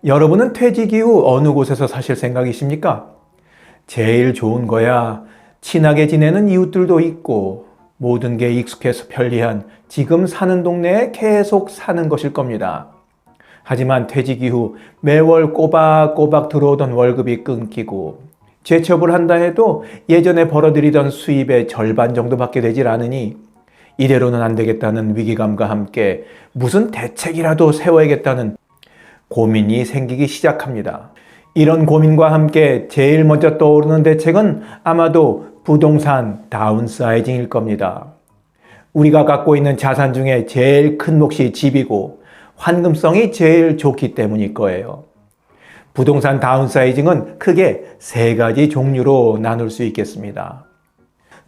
여러분은 퇴직 이후 어느 곳에서 사실 생각이십니까? 제일 좋은 거야. 친하게 지내는 이웃들도 있고 모든 게 익숙해서 편리한 지금 사는 동네에 계속 사는 것일 겁니다. 하지만 퇴직 이후 매월 꼬박꼬박 들어오던 월급이 끊기고 재취업을 한다 해도 예전에 벌어들이던 수입의 절반 정도밖에 되질 않으니 이대로는 안 되겠다는 위기감과 함께 무슨 대책이라도 세워야겠다는 고민이 생기기 시작합니다. 이런 고민과 함께 제일 먼저 떠오르는 대책은 아마도 부동산 다운사이징일 겁니다. 우리가 갖고 있는 자산 중에 제일 큰 몫이 집이고 환금성이 제일 좋기 때문일 거예요. 부동산 다운사이징은 크게 세 가지 종류로 나눌 수 있겠습니다.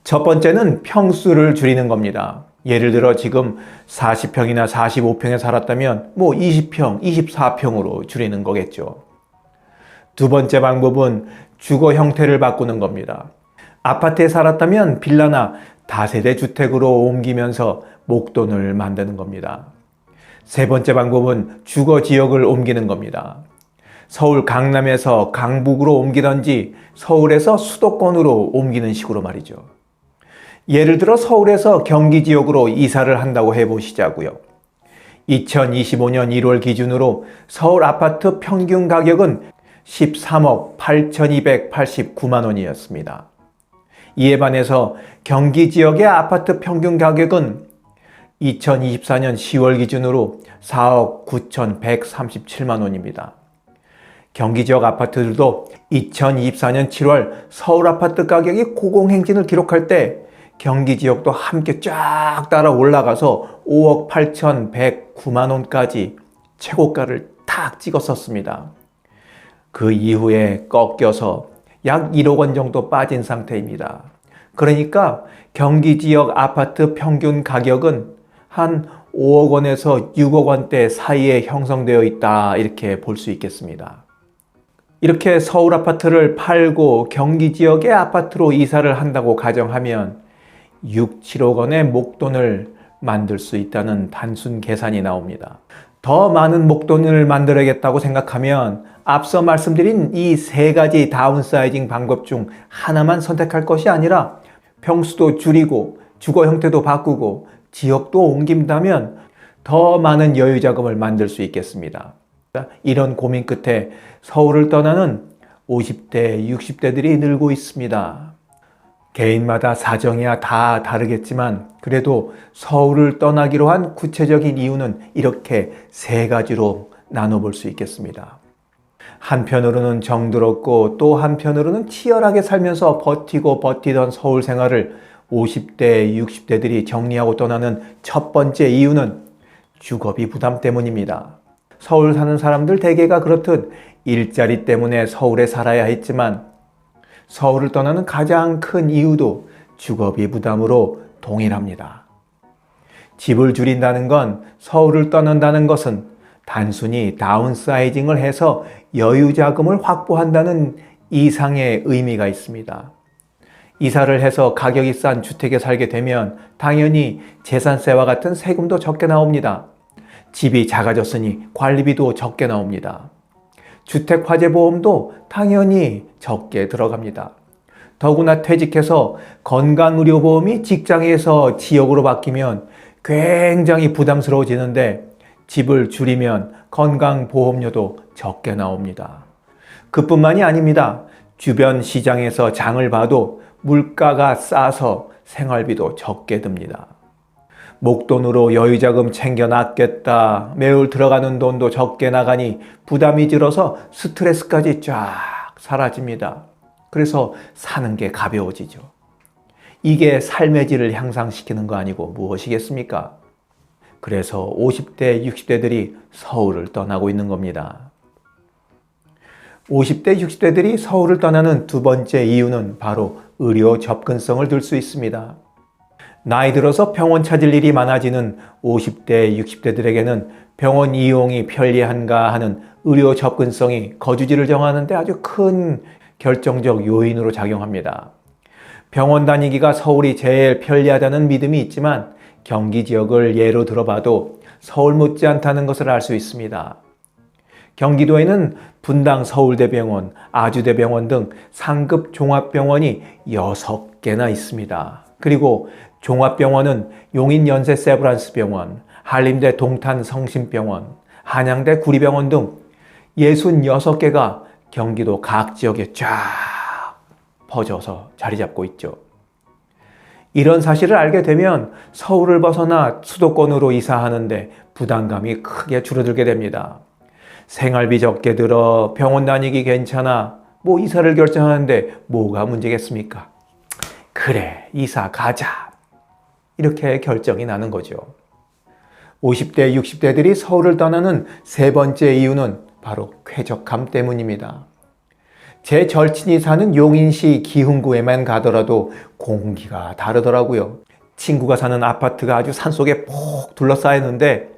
첫 번째는 평수를 줄이는 겁니다. 예를 들어 지금 40평이나 45평에 살았다면 20평, 24평으로 줄이는 거겠죠. 두 번째 방법은 주거 형태를 바꾸는 겁니다. 아파트에 살았다면 빌라나 다세대 주택으로 옮기면서 목돈을 만드는 겁니다. 세 번째 방법은 주거 지역을 옮기는 겁니다. 서울 강남에서 강북으로 옮기던지 서울에서 수도권으로 옮기는 식으로 말이죠. 예를 들어 서울에서 경기 지역으로 이사를 한다고 해보시자고요. 2025년 1월 기준으로 서울 아파트 평균 가격은 13억 8,289만 원이었습니다. 이에 반해서 경기 지역의 아파트 평균 가격은 2024년 10월 기준으로 4억 9,137만 원입니다. 경기 지역 아파트들도 2024년 7월 서울 아파트 가격이 고공행진을 기록할 때 경기 지역도 함께 쫙 따라 올라가서 5억 8,109만 원까지 최고가를 탁 찍었었습니다. 그 이후에 꺾여서 약 1억 원 정도 빠진 상태입니다. 그러니까 경기 지역 아파트 평균 가격은 한 5억 원에서 6억 원대 사이에 형성되어 있다, 이렇게 볼 수 있겠습니다. 이렇게 서울 아파트를 팔고 경기 지역의 아파트로 이사를 한다고 가정하면 6, 7억 원의 목돈을 만들 수 있다는 단순 계산이 나옵니다. 더 많은 목돈을 만들어야겠다고 생각하면 앞서 말씀드린 이 세 가지 다운사이징 방법 중 하나만 선택할 것이 아니라 평수도 줄이고 주거 형태도 바꾸고 지역도 옮긴다면 더 많은 여유 자금을 만들 수 있겠습니다. 이런 고민 끝에 서울을 떠나는 50대, 60대들이 늘고 있습니다. 개인마다 사정이야 다 다르겠지만 그래도 서울을 떠나기로 한 구체적인 이유는 이렇게 세 가지로 나눠볼 수 있겠습니다. 한편으로는 정들었고 또 한편으로는 치열하게 살면서 버티고 버티던 서울 생활을 50대, 60대들이 정리하고 떠나는 첫 번째 이유는 주거비 부담 때문입니다. 서울 사는 사람들 대개가 그렇듯 일자리 때문에 서울에 살아야 했지만 서울을 떠나는 가장 큰 이유도 주거비 부담으로 동일합니다. 집을 줄인다는 건, 서울을 떠난다는 것은 단순히 다운사이징을 해서 여유 자금을 확보한다는 이상의 의미가 있습니다. 이사를 해서 가격이 싼 주택에 살게 되면 당연히 재산세와 같은 세금도 적게 나옵니다. 집이 작아졌으니 관리비도 적게 나옵니다. 주택화재보험도 당연히 적게 들어갑니다. 더구나 퇴직해서 건강의료보험이 직장에서 지역으로 바뀌면 굉장히 부담스러워지는데 집을 줄이면 건강보험료도 적게 나옵니다. 그뿐만이 아닙니다. 주변 시장에서 장을 봐도 물가가 싸서 생활비도 적게 듭니다. 목돈으로 여유자금 챙겨놨겠다, 매월 들어가는 돈도 적게 나가니 부담이 줄어서 스트레스까지 쫙 사라집니다. 그래서 사는 게 가벼워지죠. 이게 삶의 질을 향상시키는 거 아니고 무엇이겠습니까? 그래서 50대, 60대들이 서울을 떠나고 있는 겁니다. 50대, 60대들이 서울을 떠나는 두 번째 이유는 바로 의료 접근성을 들 수 있습니다. 나이 들어서 병원 찾을 일이 많아지는 50대, 60대들에게는 병원 이용이 편리한가 하는 의료 접근성이 거주지를 정하는 데 아주 큰 결정적 요인으로 작용합니다. 병원 다니기가 서울이 제일 편리하다는 믿음이 있지만 경기 지역을 예로 들어봐도 서울 못지않다는 것을 알 수 있습니다. 경기도에는 분당 서울대병원, 아주대병원 등 상급 종합병원이 6개나 있습니다. 그리고 종합병원은 용인연세 세브란스병원, 한림대 동탄 성심병원, 한양대 구리병원 등 66개가 경기도 각 지역에 쫙 퍼져서 자리 잡고 있죠. 이런 사실을 알게 되면 서울을 벗어나 수도권으로 이사하는데 부담감이 크게 줄어들게 됩니다. 생활비 적게 들어 병원 다니기 괜찮아. 이사를 결정하는데 뭐가 문제겠습니까? 그래, 이사 가자. 이렇게 결정이 나는 거죠. 50대, 60대들이 서울을 떠나는 세 번째 이유는 바로 쾌적함 때문입니다. 제 절친이 사는 용인시 기흥구에만 가더라도 공기가 다르더라고요. 친구가 사는 아파트가 아주 산속에 푹 둘러싸여 있는데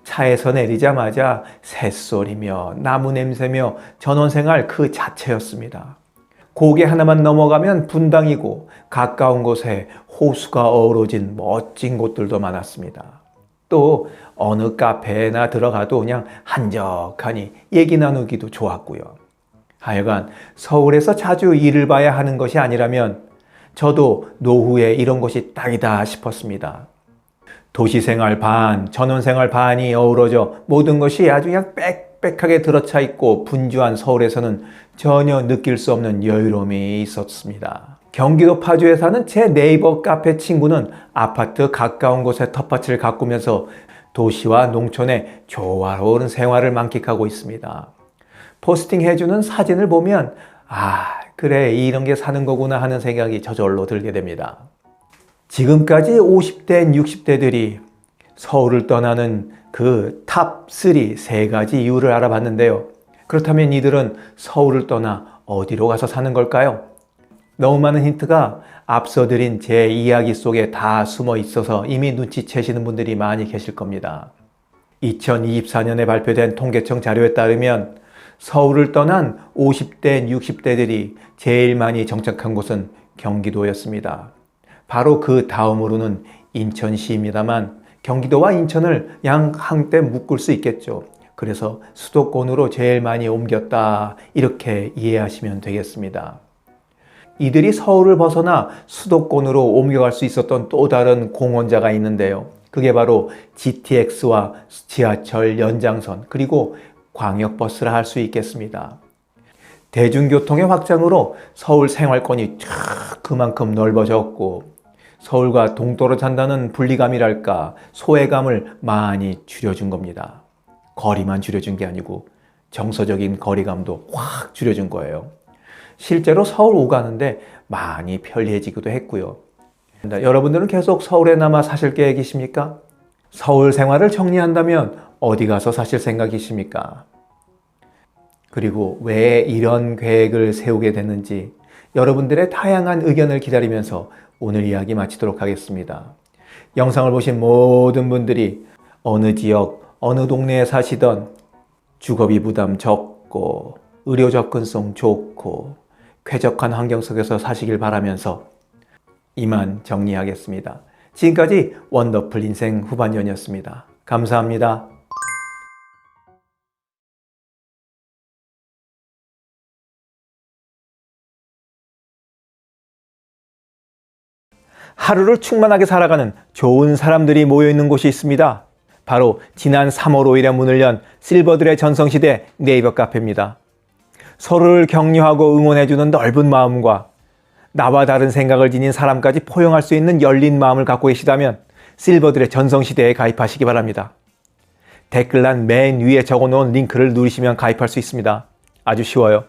차에서 내리자마자 새소리며 나무 냄새며 전원생활 그 자체였습니다. 고개 하나만 넘어가면 분당이고 가까운 곳에 호수가 어우러진 멋진 곳들도 많았습니다. 또 어느 카페나 들어가도 그냥 한적하니 얘기 나누기도 좋았고요. 하여간 서울에서 자주 일을 봐야 하는 것이 아니라면 저도 노후에 이런 곳이 딱이다 싶었습니다. 도시생활 반, 전원생활 반이 어우러져 모든 것이 아주 그냥 빽빽하게 들어차 있고 분주한 서울에서는 전혀 느낄 수 없는 여유로움이 있었습니다. 경기도 파주에 사는 제 네이버 카페 친구는 아파트 가까운 곳에 텃밭을 가꾸면서 도시와 농촌의 조화로운 생활을 만끽하고 있습니다. 포스팅 해주는 사진을 보면 그래, 이런 게 사는 거구나 하는 생각이 저절로 들게 됩니다. 지금까지 50대, 60대들이 서울을 떠나는 그 탑 3, 세 가지 이유를 알아봤는데요. 그렇다면 이들은 서울을 떠나 어디로 가서 사는 걸까요? 너무 많은 힌트가 앞서 드린 제 이야기 속에 다 숨어 있어서 이미 눈치채시는 분들이 많이 계실 겁니다. 2024년에 발표된 통계청 자료에 따르면 서울을 떠난 50대, 60대들이 제일 많이 정착한 곳은 경기도였습니다. 바로 그 다음으로는 인천시입니다만 경기도와 인천을 한때 묶을 수 있겠죠. 그래서 수도권으로 제일 많이 옮겼다, 이렇게 이해하시면 되겠습니다. 이들이 서울을 벗어나 수도권으로 옮겨갈 수 있었던 또 다른 공헌자가 있는데요. 그게 바로 GTX와 지하철 연장선 그리고 광역버스라 할 수 있겠습니다. 대중교통의 확장으로 서울 생활권이 그만큼 넓어졌고 서울과 동떨어져 산다는 분리감이랄까 소외감을 많이 줄여준 겁니다. 거리만 줄여준 게 아니고 정서적인 거리감도 확 줄여준 거예요. 실제로 서울 오가는데 많이 편리해지기도 했고요. 여러분들은 계속 서울에 남아 사실 계획이십니까? 서울 생활을 정리한다면 어디 가서 사실 생각이십니까? 그리고 왜 이런 계획을 세우게 됐는지 여러분들의 다양한 의견을 기다리면서 오늘 이야기 마치도록 하겠습니다. 영상을 보신 모든 분들이 어느 지역, 어느 동네에 사시던 주거비 부담 적고 의료 접근성 좋고 쾌적한 환경 속에서 사시길 바라면서 이만 정리하겠습니다. 지금까지 원더풀 인생 후반년이었습니다. 감사합니다. 하루를 충만하게 살아가는 좋은 사람들이 모여있는 곳이 있습니다. 바로 지난 3월 5일에 문을 연 실버들의 전성시대 네이버 카페입니다. 서로를 격려하고 응원해주는 넓은 마음과 나와 다른 생각을 지닌 사람까지 포용할 수 있는 열린 마음을 갖고 계시다면 실버들의 전성시대에 가입하시기 바랍니다. 댓글란 맨 위에 적어놓은 링크를 누르시면 가입할 수 있습니다. 아주 쉬워요.